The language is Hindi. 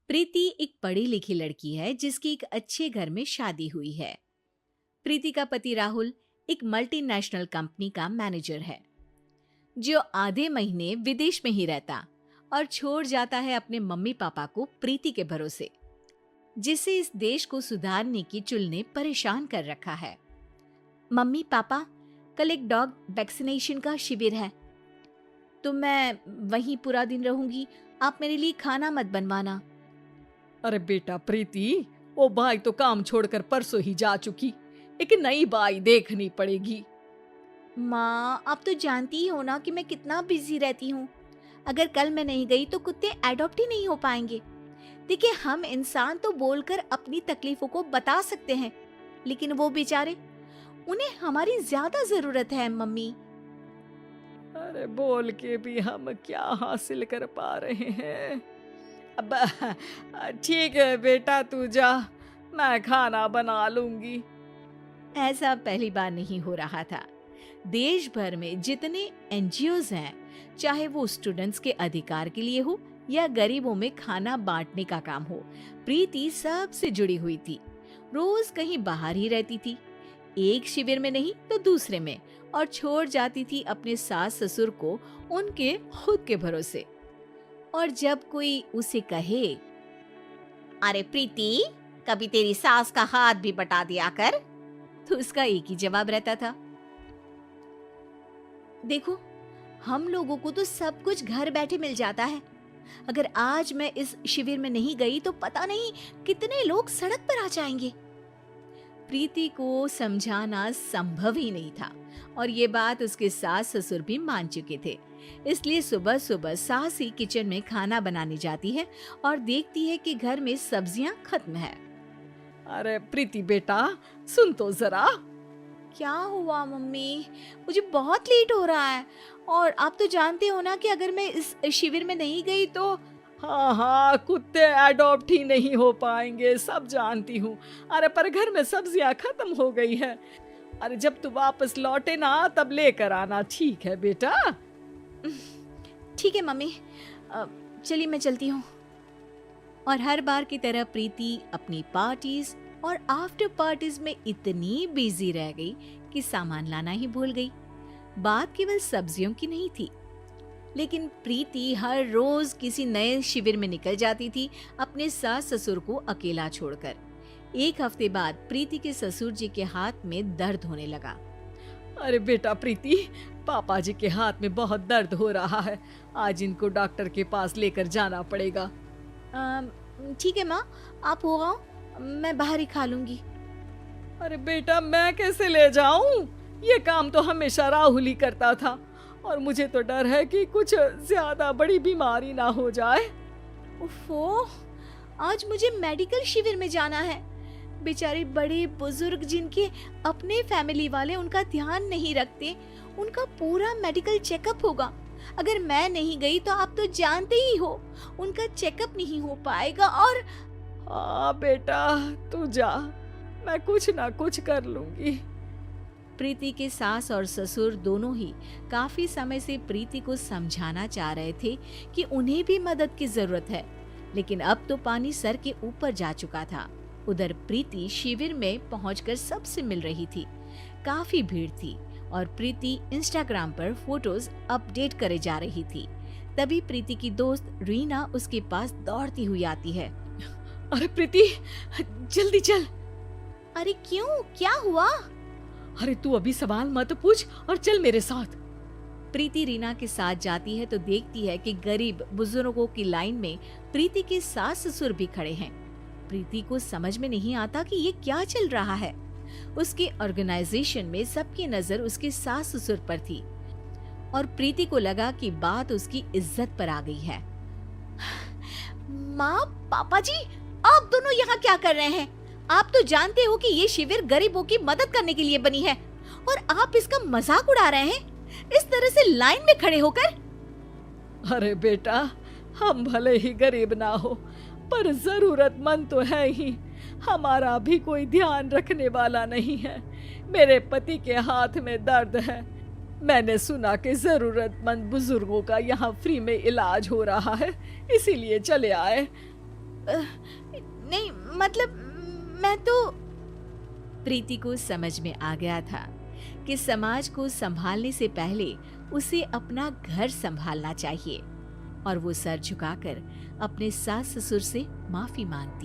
प्रीति एक पढ़ी लिखी लड़की है जिसकी एक अच्छे घर में शादी हुई है। प्रीति का पति राहुल एक मल्टीनेशनल कंपनी का मैनेजर है जो आधे महीने विदेश में ही रहता और छोड़ जाता है अपने मम्मी पापा को प्रीति के भरोसे, जिसे इस देश को सुधारने की चुल ने परेशान कर रखा है। मम्मी पापा, कल एक डॉग वैक्सीनेशन का शिविर है तो मैं वहीं पूरा दिन रहूंगी। आप मेरे लिए खाना मत बनवाना। अरे बेटा प्रीति, वो बाई तो काम छोड़कर परसों ही जा चुकी। एक नई बाई देखनी पड़ेगी। माँ, आप तो जानती ही हो ना कि मैं कितना बिजी रहती हूँ। अगर कल मैं नहीं गई तो कुत्ते एडॉप्ट ही नहीं हो पाएंगे। देखिए, हम इंसान तो बोलकर अपनी तकलीफों को बता सकते हैं, लेकिन वो बेचारे, उन्हें हमारी ज्यादा जरूरत है मम्मी। अरे बोल के भी हम क्या हासिल कर पा रहे हैं। अब ठीक है बेटा, तू जा, मैं खाना बना लूंगी। ऐसा पहली बार नहीं हो रहा था। देश भर में जितने एनजीओज हैं, चाहे वो स्टूडेंट्स के अधिकार के लिए हो या गरीबों में खाना बांटने का काम हो, प्रीति सबसे जुड़ी हुई थी। रोज कहीं बाहर ही रहती थी, एक शिविर में नहीं तो दूसरे में, और छोड़ जाती थी अपने सास ससुर को उनके खुद के भरोसे। और जब कोई उसे कहे, अरे प्रीति, कभी तेरी सास का हाथ भी बटा दिया कर, तो उसका एक ही जवाब रहता था, देखो, हम लोगों को तो सब कुछ घर बैठे मिल जाता है। अगर आज मैं इस शिविर में नहीं गई तो पता नहीं कितने लोग सड़क पर आ जाएंगे। प्रीति को समझाना संभव ही नहीं था और ये बात उसके सास ससुर भी मान चुके थे। इसलिए सुबह सुबह सास ही किचन में खाना बनाने जाती है और देखती है कि घर में सब्जियां खत्म है। अरे प्रीति बेटा, सुन तो जरा। क्या हुआ मम्मी? मुझे बहुत लेट हो रहा है और आप तो जानते हो ना कि अगर मैं इस शिविर में नहीं गई तो। हाँ हाँ, कुत्ते एडॉप्ट ही नहीं हो पाएंगे, सब जानती हूँ। अरे पर घर में सब्जियां खत्म हो गई है। अरे जब तू वापस लौटे ना तब लेकर आना, ठीक है बेटा? ठीक है मम्मी, चलिए मैं चलती हूँ। और हर बार की तरह प्रीति अपनी पार्टीज और आफ्टर पार्टीज में इतनी बिजी रह गई कि सामान लाना ही भूल गई। बात केवल सब्जियों की नहीं थी, लेकिन प्रीति हर रोज किसी नए शिविर में निकल जाती थी अपने सास ससुर को अकेला छोड़कर। एक हफ्ते बाद प्रीति के ससुर जी के हाथ में दर्द होने लगा। अरे बेटा प्रीति, पापा जी के हाथ में बहुत दर्द हो रहा है, आज इनको डॉक्टर के पास लेकर जाना पड़ेगा। ठीक है माँ, आप हो आओ, मैं बाहर ही खा लूंगी। अरे बेटा, मैं कैसे ले जाऊं? ये काम तो हमेशा राहुल ही करता था और मुझे तो डर है कि कुछ ज्यादा बड़ी बीमारी ना हो जाए। उफ़ो, आज मुझे मेडिकल शिविर में जाना है। बेचारे बड़े बुजुर्ग जिनके अपने फैमिली वाले उनका ध्यान नहीं रखते, उनका पूरा मेडिकल चेकअप होगा। अगर मैं नहीं गई तो आप तो जानते ही हो, उनका चेकअप नहीं हो पाएगा। और हाँ बेटा, तू जा, मैं कुछ ना कुछ कर लूंगी। प्रीति के सास और ससुर दोनों ही काफी समय से प्रीति को समझाना चाह रहे थे कि उन्हें भी मदद की जरूरत है, लेकिन अब तो पानी सर के ऊपर जा चुका था। उधर प्रीति शिविर में पहुंचकर सबसे मिल रही थी। काफी भीड़ थी और प्रीति इंस्टाग्राम पर फोटोज अपडेट करे जा रही थी। तभी प्रीति की दोस्त रीना उसके पास दौड़ती हुई आती है। अरे प्रीति, जल्दी चल। अरे क्यों, क्या हुआ? अरे तू अभी सवाल मत पूछ और चल मेरे साथ। प्रीति रीना के साथ जाती है तो देखती है कि गरीब बुजुर्गों की लाइन में प्रीति के सास ससुर भी खड़े हैं। प्रीति को समझ में नहीं आता कि ये क्या चल रहा है। उसके ऑर्गेनाइजेशन में सबकी नजर उसके सास ससुर पर थी और प्रीति को लगा कि बात उसकी इज्जत पर आ गई है। माँ, पापा जी, आप दोनों यहाँ क्या कर रहे हैं? आप तो जानते हो कि ये शिविर गरीबों की मदद करने के लिए बनी है और आप इसका मजाक उड़ा रहे हैं इस तरह से लाइन में खड़े होकर। अरे बेटा, हम भले ही गरीब ना हो पर जरूरतमंद तो है ही। हमारा भी कोई ध्यान रखने वाला नहीं है। मेरे पति के हाथ में दर्द है, मैंने सुना कि जरूरतमंद बुजुर्गों का यहाँ फ्री में इलाज हो रहा है, इसीलिए चले आए। नहीं, मतलब मैं तो। प्रीति को समझ में आ गया था कि समाज को संभालने से पहले उसे अपना घर संभालना चाहिए, और वो सर झुकाकर अपने सास ससुर से माफी मांगती